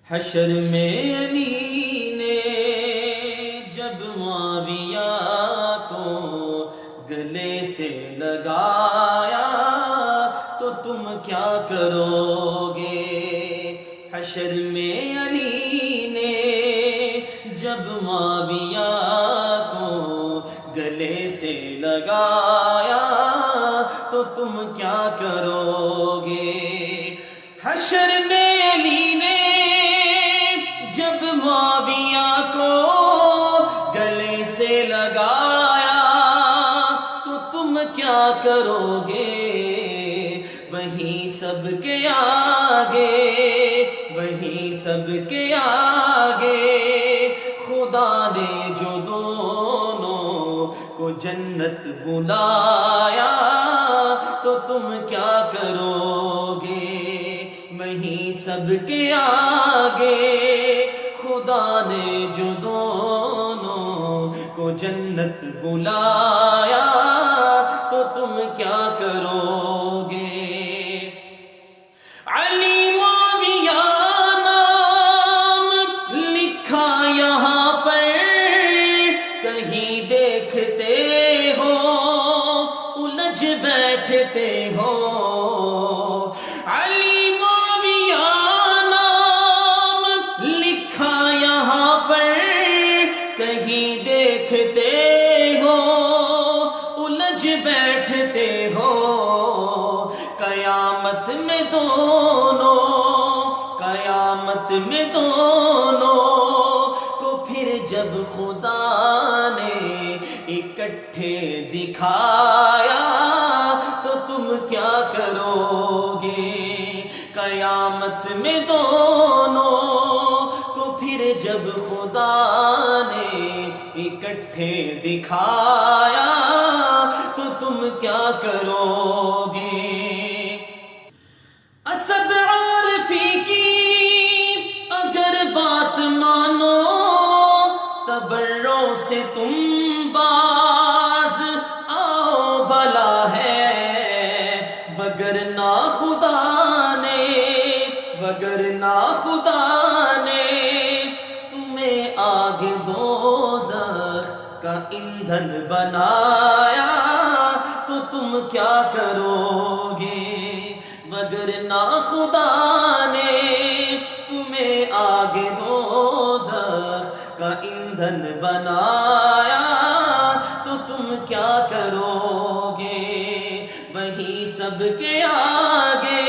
حشر میں علی نے جب معاویہ کو گلے سے لگایا تو تم کیا کرو گے؟ حشر میں علی نے جب معاویہ کو گلے سے لگایا تو تم کیا کرو گے؟ حشر میں علی نے جب معاویہ کو گلے سے لگایا تو تم کیا کرو گے؟ وہیں سب کے آگے، وہیں سب کے آگے خدا نے جو دونوں کو جنت بلایا تو تم کیا کرو گے؟ وہیں سب کے آگے خدا نے جو دونوں کو جنت بلایا تو تم کیا کرو گے؟ علی معاویہ نام لکھا یہاں پر، کہیں دیکھتے ہو الجھ بیٹھتے ہو۔ علی معاویہ نام لکھا یہاں پر، کہیں دیکھتے ہو الجھ بیٹھتے ہو۔ قیامت میں دونوں، قیامت میں دونوں کو پھر جب خدا نے اکٹھے دکھایا تو تم کیا کرو گے؟ قیامت میں دونوں کو پھر جب خدا نے اکٹھے دکھایا تو تم کیا کرو گے؟ اسد عارفی کی اگر بات مانو تبروں سے تم باز آؤ بھلا ہے، وگرنہ خدا نے، وگرنہ خدا نے تمہیں آگ دوزخ کا ایندھن بنایا تو تم کیا کرو گے؟ وگرنہ خدا نے تمہیں آگ دوزخ کا ایندھن بنایا تو تم کیا کرو گے؟ وہیں سب کے آگے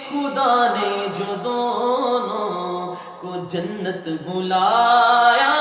خدا نے جو دونوں کو جنت بلایا